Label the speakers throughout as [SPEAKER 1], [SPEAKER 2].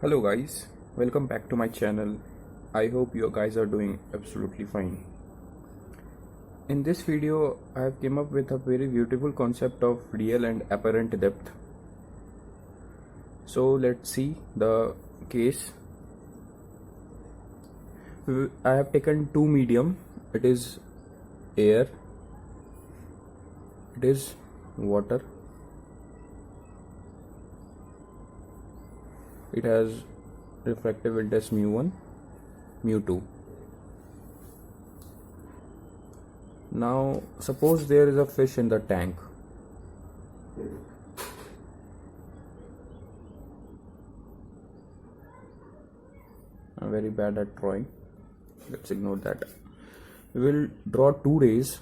[SPEAKER 1] Hello guys, welcome back to my channel. I hope you guys are doing absolutely fine. In this video, I have came up with a very beautiful concept of real and apparent depth. So let's see the case. I have taken two medium. It is air, it is water. It has refractive index mu1, mu2. Now suppose there is a fish in the tank. I'm very bad at drawing. Let's ignore that. We will draw two rays.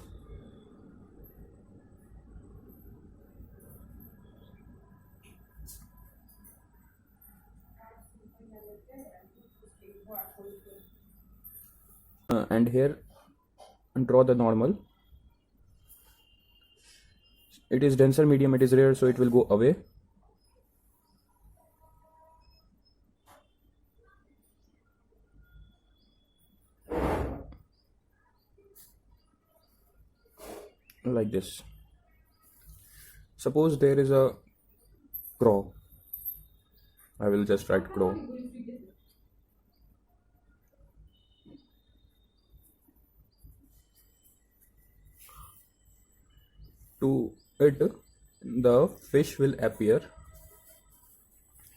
[SPEAKER 1] And here draw the normal. It is denser medium, it is rare, so it will go away. Like this. Suppose there is a crow. I will just write crow. To it, the fish will appear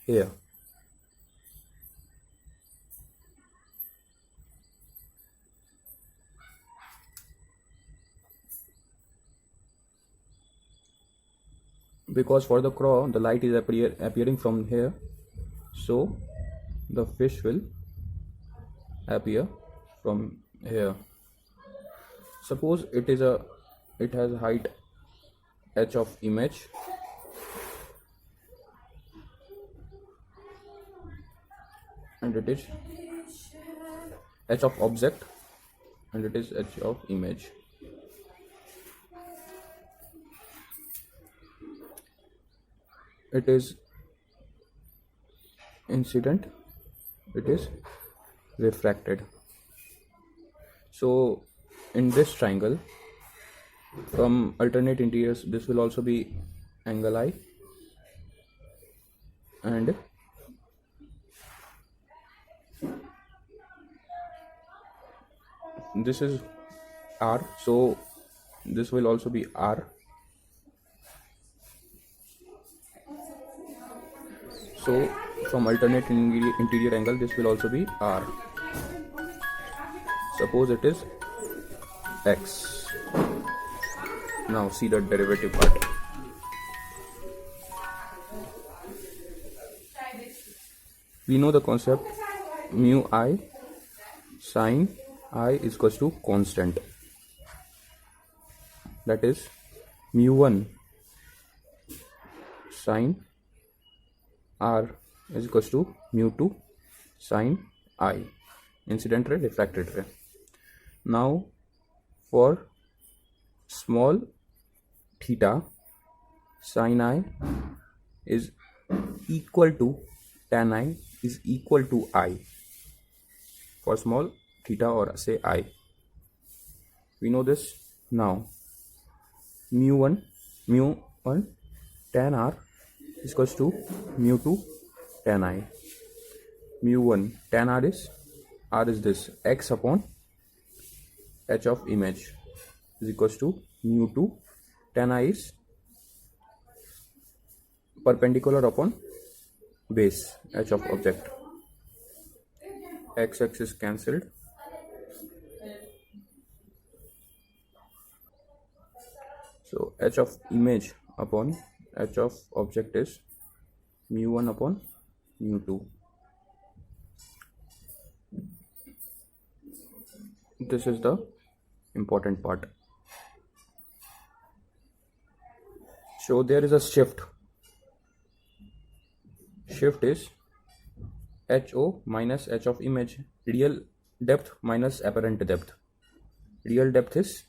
[SPEAKER 1] here. Because for the crow, the light is appearing from here, so the fish will appear from here. Suppose it has height h of image, and it is h of object, and it is h of image. It is incident, it is refracted. So in this triangle, from alternate interiors, this will also be angle I, and this is R, so this will also be R. So from alternate interior angle, this will also be R. Suppose it is X. Now see the derivative part. We know the concept mu I sine I is equals to constant. That is mu1 sine R is equals to mu2 sine I, incident ray, refracted ray. Now for small theta, sin I is equal to tan I is equal to I. For small theta, or say I, we know this. Now mu1 tan R is equals to mu2 tan I. Mu1 tan R is this x upon h of image is equals to mu2 tan I is perpendicular upon base h of object. X is cancelled. So h of image upon h of object is mu1 upon mu2. This is the important part. So there is a shift. Shift is HO minus h of image, real depth minus apparent depth. Real depth is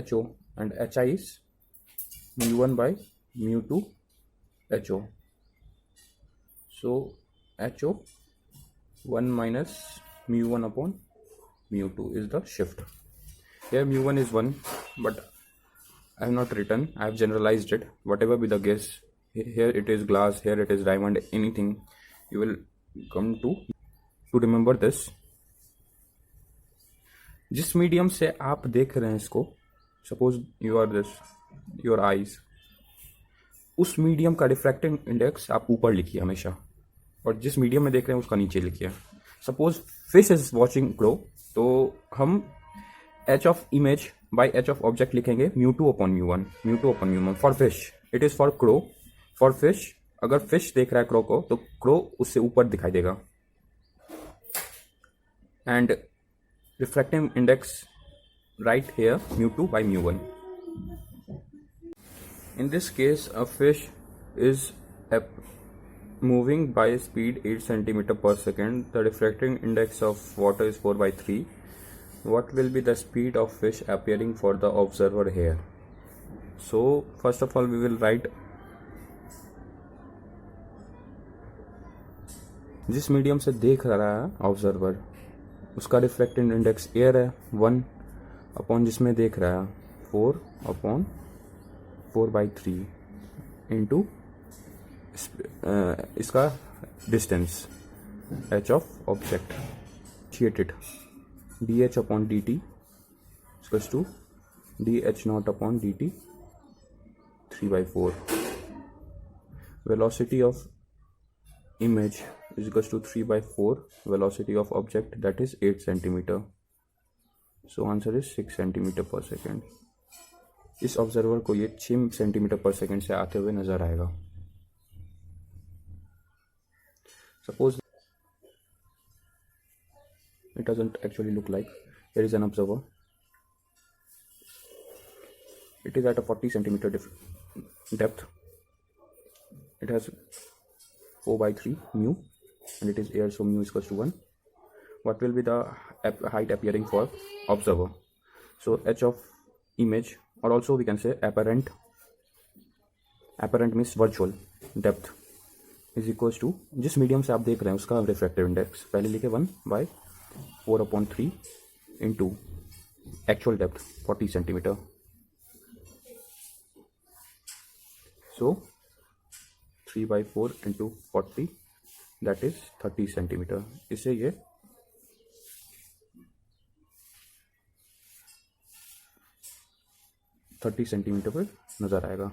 [SPEAKER 1] HO and HI is mu1 by mu2 HO. So HO 1 minus mu1 upon mu2 is the shift. Here mu1 is 1, but I have not written, I have generalized it. Whatever be the guess, here it is glass, here it is diamond, anything, you will come to remember this. जिस medium से आप देख रहे हैं इसको, suppose you are this your eyes, उस medium का refractive index आप ऊपर लिखिए हमेशा, और जिस मीडियम में देख रहे हैं उसका नीचे लिखिए. Suppose fish is watching crow, तो हम H of image by H of object लिखेंगे mu2 upon mu1, mu2 upon mu1 for fish. It is for crow. For fish, अगर फिश देख रहा है क्रो को, तो क्रो उससे ऊपर दिखाई देगा. And refractive index right here mu2 by mu1. In this case, a fish is moving by speed 8 centimeter per second. The refracting index of water is 4 by 3. What will be the speed of fish appearing for the observer here? So first of all we will write जिस medium से देख रहा है observer, उसका reflective index air है 1 upon जिसमें देख रहा है 4 अपॉन 4 by 3 इंटू इसका डिस्टेंस एच ऑफ ऑब्जेक्ट थिएटेड D H upon D T equals to D H naught upon D T 3/4. Velocity of image is equals to 3/4 velocity of object, that is 8 centimeter. So answer is 6 centimeter per second. इस observer को ये 6 centimetre पर second से आते हुए नजर आएगा. Suppose it doesn't actually look like. Here is an observer. It is at a 40 centimeter depth. It has 4 by 3 mu, and it is air, so mu is equals to 1. What will be the height appearing for observer? So h of image, or also we can say apparent means virtual depth, is equals to जिस medium से आप देख रहे हैं उसका refractive index पहले लिखे 1 by 4/3 into actual depth 40 centimetre. So 3/4 into 40, that is 30 centimetre. इससे ये 30 सेंटीमीटर पर नजर आएगा.